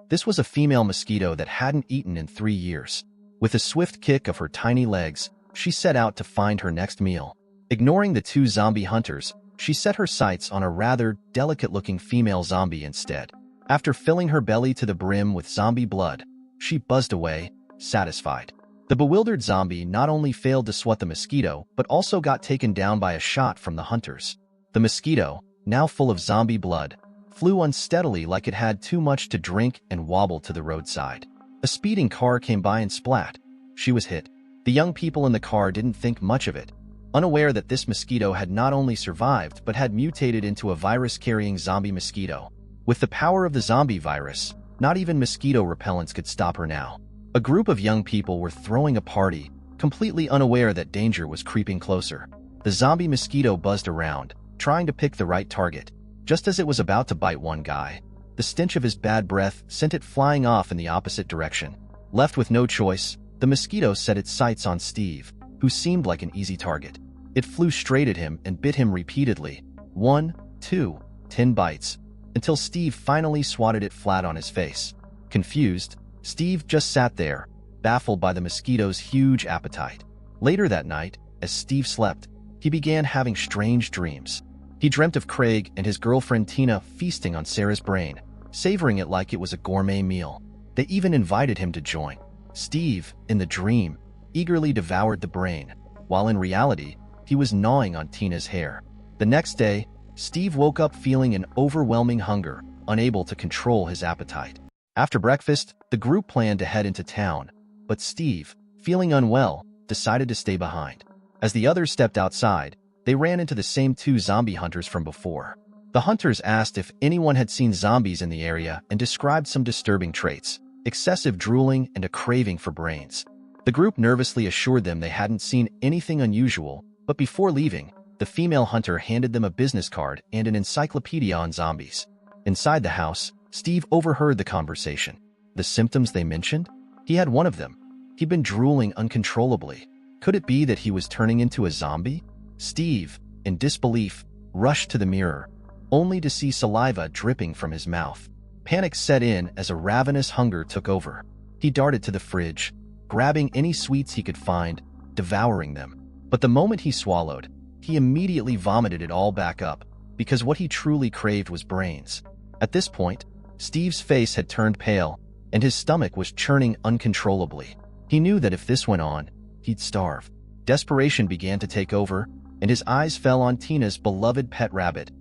This was a female mosquito that hadn't eaten in 3 years. With a swift kick of her tiny legs, she set out to find her next meal. Ignoring the 2 zombie hunters, she set her sights on a rather delicate-looking female zombie instead. After filling her belly to the brim with zombie blood, she buzzed away, satisfied. The bewildered zombie not only failed to swat the mosquito, but also got taken down by a shot from the hunters. The mosquito, now full of zombie blood, flew unsteadily like it had too much to drink and wobbled to the roadside. A speeding car came by and splat. She was hit. The young people in the car didn't think much of it, unaware that this mosquito had not only survived but had mutated into a virus-carrying zombie mosquito. With the power of the zombie virus, not even mosquito repellents could stop her now. A group of young people were throwing a party, completely unaware that danger was creeping closer. The zombie mosquito buzzed around, trying to pick the right target. Just as it was about to bite one guy, the stench of his bad breath sent it flying off in the opposite direction. Left with no choice, the mosquito set its sights on Steve, who seemed like an easy target. It flew straight at him and bit him repeatedly. 1, 2, 10 bites, until Steve finally swatted it flat on his face. Confused, Steve just sat there, baffled by the mosquito's huge appetite. Later that night, as Steve slept, he began having strange dreams. He dreamt of Craig and his girlfriend Tina feasting on Sarah's brain, savoring it like it was a gourmet meal. They even invited him to join. Steve, in the dream, eagerly devoured the brain, while in reality, he was gnawing on Tina's hair. The next day, Steve woke up feeling an overwhelming hunger, unable to control his appetite. After breakfast, the group planned to head into town, but Steve, feeling unwell, decided to stay behind. As the others stepped outside, they ran into the same 2 zombie hunters from before. The hunters asked if anyone had seen zombies in the area and described some disturbing traits: excessive drooling and a craving for brains. The group nervously assured them they hadn't seen anything unusual, but before leaving, the female hunter handed them a business card and an encyclopedia on zombies. Inside the house, Steve overheard the conversation. The symptoms they mentioned? He had one of them. He'd been drooling uncontrollably. Could it be that he was turning into a zombie? Steve, in disbelief, rushed to the mirror, only to see saliva dripping from his mouth. Panic set in as a ravenous hunger took over. He darted to the fridge, grabbing any sweets he could find, devouring them. But the moment he swallowed, he immediately vomited it all back up, because what he truly craved was brains. At this point, Steve's face had turned pale, and his stomach was churning uncontrollably. He knew that if this went on, he'd starve. Desperation began to take over, and his eyes fell on Tina's beloved pet rabbit.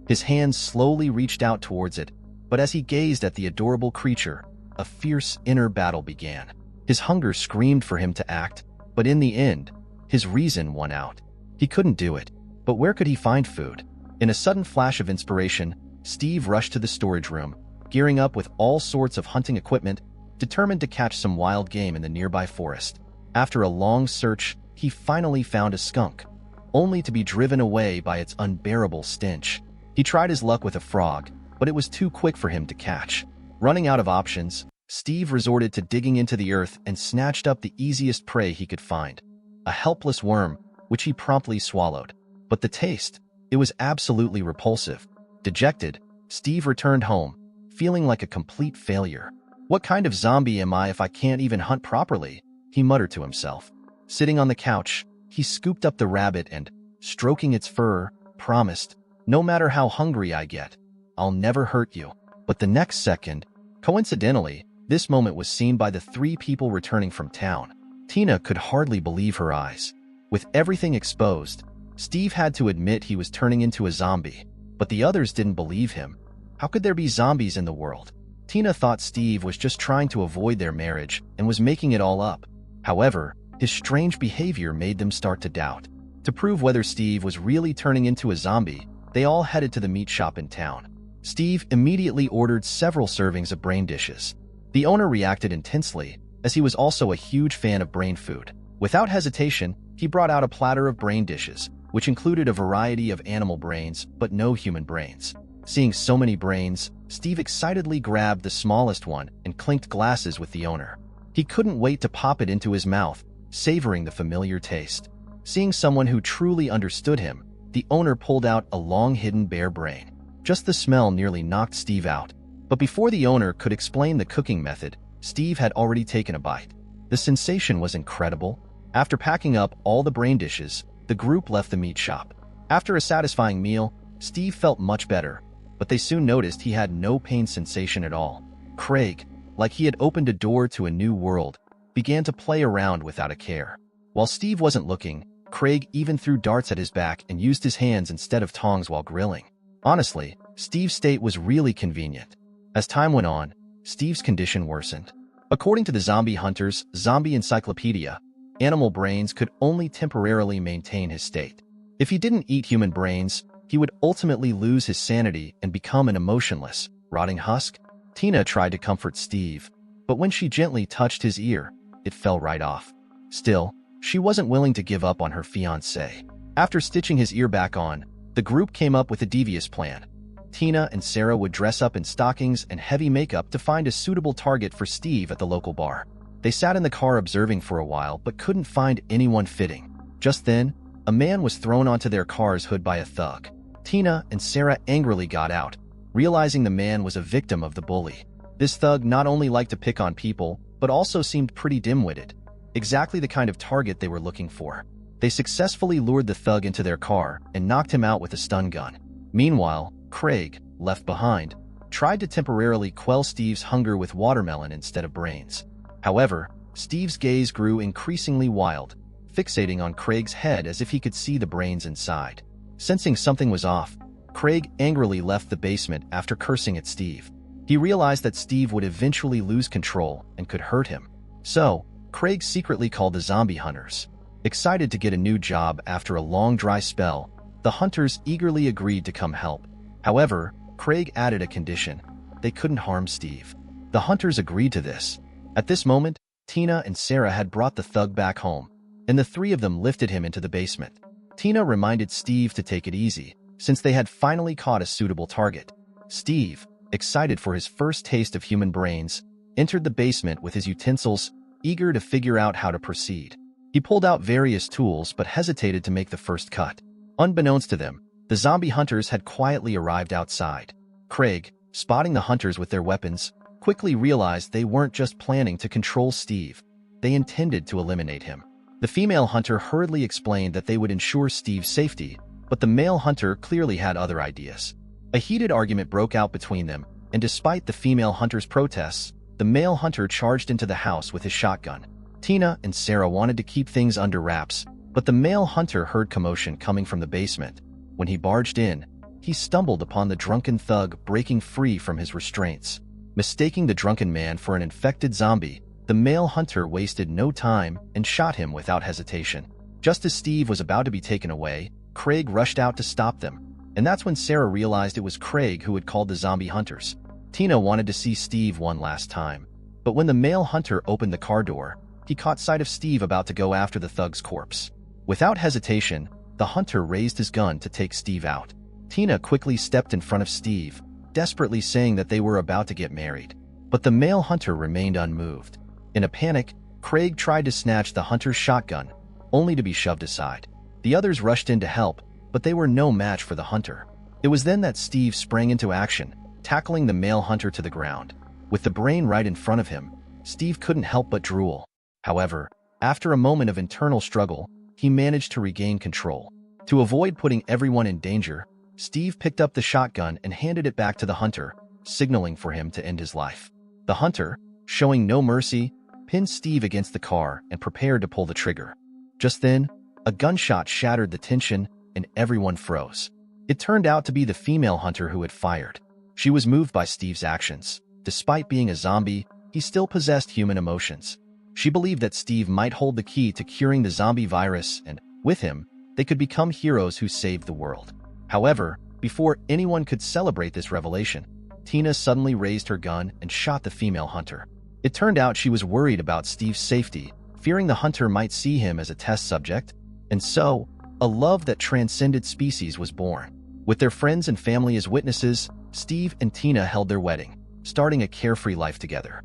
His hands slowly reached out towards it, but as he gazed at the adorable creature, a fierce inner battle began. His hunger screamed for him to act, but in the end, his reason won out. He couldn't do it, but where could he find food? In a sudden flash of inspiration, Steve rushed to the storage room, gearing up with all sorts of hunting equipment, determined to catch some wild game in the nearby forest. After a long search, he finally found a skunk, only to be driven away by its unbearable stench. He tried his luck with a frog, but it was too quick for him to catch. Running out of options, Steve resorted to digging into the earth and snatched up the easiest prey he could find, a helpless worm, which he promptly swallowed. But the taste, it was absolutely repulsive. Dejected, Steve returned home, feeling like a complete failure. "What kind of zombie am I if I can't even hunt properly?" he muttered to himself. Sitting on the couch, he scooped up the rabbit and, stroking its fur, promised, "No matter how hungry I get, I'll never hurt you." But the next second, coincidentally, this moment was seen by the 3 people returning from town. Tina could hardly believe her eyes. With everything exposed, Steve had to admit he was turning into a zombie, but the others didn't believe him. How could there be zombies in the world? Tina thought Steve was just trying to avoid their marriage and was making it all up. However, his strange behavior made them start to doubt. To prove whether Steve was really turning into a zombie, they all headed to the meat shop in town. Steve immediately ordered several servings of brain dishes. The owner reacted intensely, as he was also a huge fan of brain food. Without hesitation, he brought out a platter of brain dishes, which included a variety of animal brains, but no human brains. Seeing so many brains, Steve excitedly grabbed the smallest one and clinked glasses with the owner. He couldn't wait to pop it into his mouth, savoring the familiar taste. Seeing someone who truly understood him, the owner pulled out a long-hidden bear brain. Just the smell nearly knocked Steve out, But before the owner could explain the cooking method, Steve had already taken a bite. The sensation was incredible. After packing up all the brain dishes, the group left the meat shop. After a satisfying meal, Steve felt much better, but they soon noticed he had no pain sensation at all. Craig, like he had opened a door to a new world, began to play around without a care. While Steve wasn't looking, Craig even threw darts at his back and used his hands instead of tongs while grilling. Honestly, Steve's state was really convenient. As time went on, Steve's condition worsened. According to the Zombie Hunter's Zombie Encyclopedia, animal brains could only temporarily maintain his state. If he didn't eat human brains, he would ultimately lose his sanity and become an emotionless, rotting husk. Tina tried to comfort Steve, but when she gently touched his ear, it fell right off. Still, she wasn't willing to give up on her fiancé. After stitching his ear back on, the group came up with a devious plan. Tina and Sarah would dress up in stockings and heavy makeup to find a suitable target for Steve at the local bar. They sat in the car observing for a while but couldn't find anyone fitting. Just then, a man was thrown onto their car's hood by a thug. Tina and Sarah angrily got out, realizing the man was a victim of the bully. This thug not only liked to pick on people, but also seemed pretty dim-witted. Exactly the kind of target they were looking for. They successfully lured the thug into their car and knocked him out with a stun gun. Meanwhile, Craig, left behind, tried to temporarily quell Steve's hunger with watermelon instead of brains. However, Steve's gaze grew increasingly wild, fixating on Craig's head as if he could see the brains inside. Sensing something was off, Craig angrily left the basement after cursing at Steve. He realized that Steve would eventually lose control and could hurt him. So, Craig secretly called the Zombie Hunters. Excited to get a new job after a long dry spell, the hunters eagerly agreed to come help. However, Craig added a condition. They couldn't harm Steve. The hunters agreed to this. At this moment, Tina and Sarah had brought the thug back home, and the three of them lifted him into the basement. Tina reminded Steve to take it easy, since they had finally caught a suitable target. Steve, excited for his first taste of human brains, entered the basement with his utensils, eager to figure out how to proceed. He pulled out various tools but hesitated to make the first cut. Unbeknownst to them, the zombie hunters had quietly arrived outside. Craig, spotting the hunters with their weapons, quickly realized they weren't just planning to control Steve. They intended to eliminate him. The female hunter hurriedly explained that they would ensure Steve's safety, but the male hunter clearly had other ideas. A heated argument broke out between them, and despite the female hunter's protests, the male hunter charged into the house with his shotgun. Tina and Sarah wanted to keep things under wraps, but the male hunter heard commotion coming from the basement. When he barged in, he stumbled upon the drunken thug breaking free from his restraints. Mistaking the drunken man for an infected zombie, the male hunter wasted no time and shot him without hesitation. Just as Steve was about to be taken away, Craig rushed out to stop them, and that's when Sarah realized it was Craig who had called the zombie hunters. Tina wanted to see Steve one last time, but when the male hunter opened the car door, he caught sight of Steve about to go after the thug's corpse. Without hesitation, the hunter raised his gun to take Steve out. Tina quickly stepped in front of Steve, desperately saying that they were about to get married. But the male hunter remained unmoved. In a panic, Craig tried to snatch the hunter's shotgun, only to be shoved aside. The others rushed in to help, but they were no match for the hunter. It was then that Steve sprang into action, tackling the male hunter to the ground. With the brain right in front of him, Steve couldn't help but drool. However, after a moment of internal struggle, he managed to regain control. To avoid putting everyone in danger, Steve picked up the shotgun and handed it back to the hunter, signaling for him to end his life. The hunter, showing no mercy, pinned Steve against the car and prepared to pull the trigger. Just then, a gunshot shattered the tension and everyone froze. It turned out to be the female hunter who had fired. She was moved by Steve's actions. Despite being a zombie, he still possessed human emotions. She believed that Steve might hold the key to curing the zombie virus, and, with him, they could become heroes who saved the world. However, before anyone could celebrate this revelation, Tina suddenly raised her gun and shot the female hunter. It turned out she was worried about Steve's safety, fearing the hunter might see him as a test subject, and so, a love that transcended species was born. With their friends and family as witnesses, Steve and Tina held their wedding, starting a carefree life together.